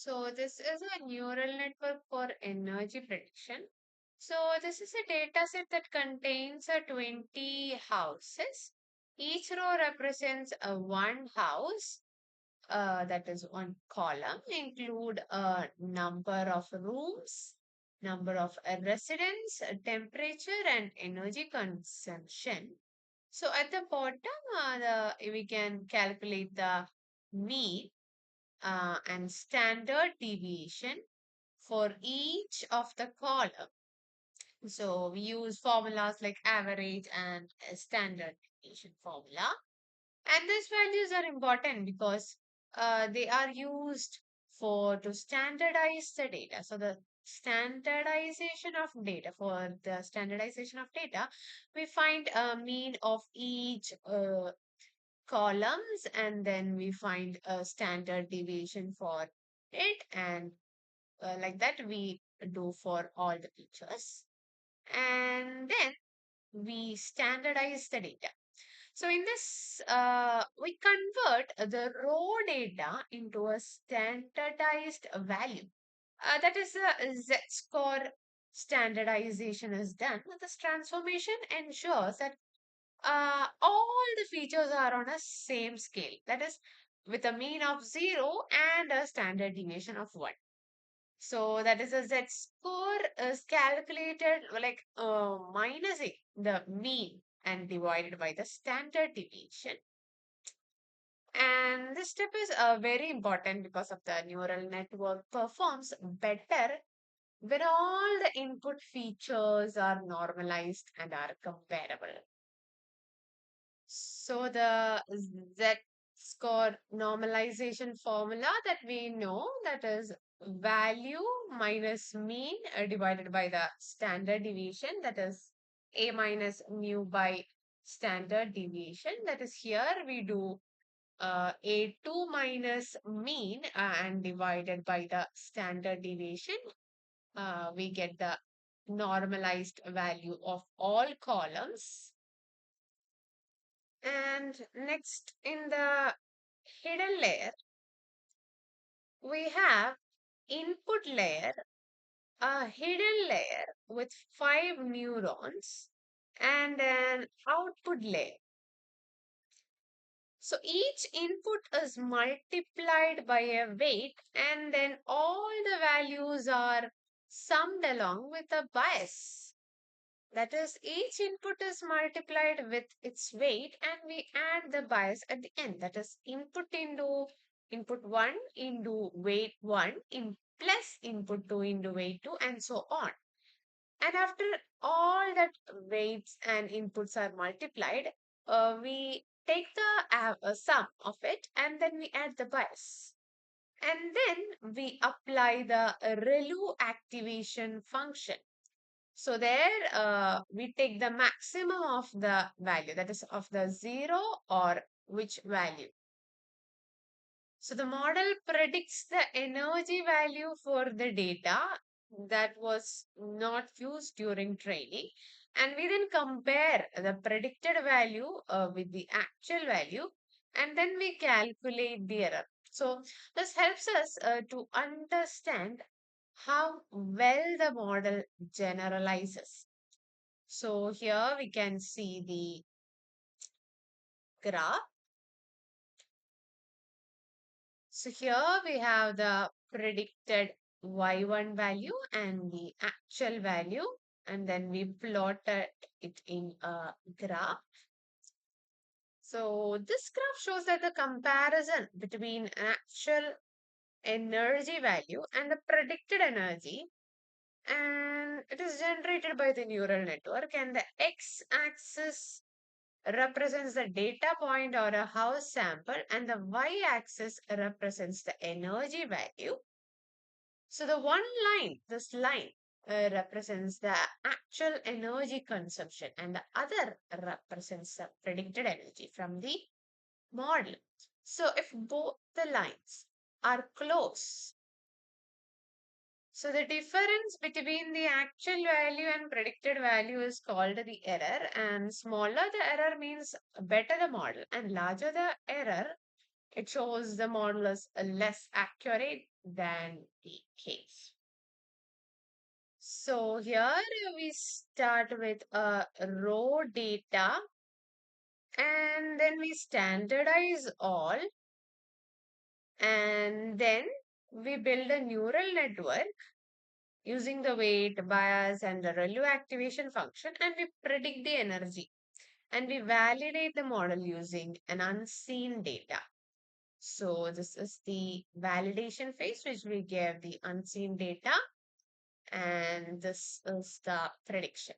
So this is a neural network for energy prediction. So this is a data set that contains 20 houses. Each row represents one house, that is one column, include a number of rooms, number of residents, temperature, and energy consumption. So at the bottom, we can calculate the mean and standard deviation for each of the column. So we use formulas like average and a standard deviation formula. And these values are important because they are used for to standardize the data. So the standardization of data for the standardization of data, we find a mean of each columns, and then we find a standard deviation for it, and like that we do for all the features, and then we standardize the data. So in this, we convert the raw data into a standardized value. That is the z-score standardization is done. This transformation ensures that all the features are on a same scale. That is with a mean of 0 and a standard deviation of 1. So that is a z-score is calculated like minusing the mean and divided by the standard deviation. And this step is very important because of the neural network performs better when all the input features are normalized and are comparable. So the z-score normalization formula that we know, that is value minus mean divided by the standard deviation, that is a minus mu by standard deviation. That is here we do a2 minus mean and divided by the standard deviation. We get the normalized value of all columns. And next, in the hidden layer, we have input layer, a hidden layer with 5 neurons, and an output layer. So each input is multiplied by a weight, and then all the values are summed along with a bias. That is, each input is multiplied with its weight, and we add the bias at the end. That is, input 1 into weight 1 in plus input 2 into weight 2, and so on. And after all that weights and inputs are multiplied, we take the sum of it, and then we add the bias. And then we apply the ReLU activation function. So there we take the maximum of the value, that is of the 0 or which value. So the model predicts the energy value for the data that was not used during training. And we then compare the predicted value with the actual value, and then we calculate the error. So this helps us to understand how well the model generalizes. So here we can see the graph. So here we have the predicted y1 value and the actual value, and then we plotted it in a graph. So this graph shows that the comparison between actual energy value and the predicted energy, and it is generated by the neural network, and the x-axis represents the data point or a house sample, and the y-axis represents the energy value. So the this line represents the actual energy consumption, and the other represents the predicted energy from the model. So if both the lines are close, so the difference between the actual value and predicted value is called the error, and smaller the error means better the model, and larger the error It shows the model is less accurate than the case. So here we start with a raw data and then we standardize all and then we build a neural network using the weight, bias, and the ReLU activation function, and we predict the energy and we validate the model using an unseen data. So this is the validation phase, which we give the unseen data, and this is the prediction.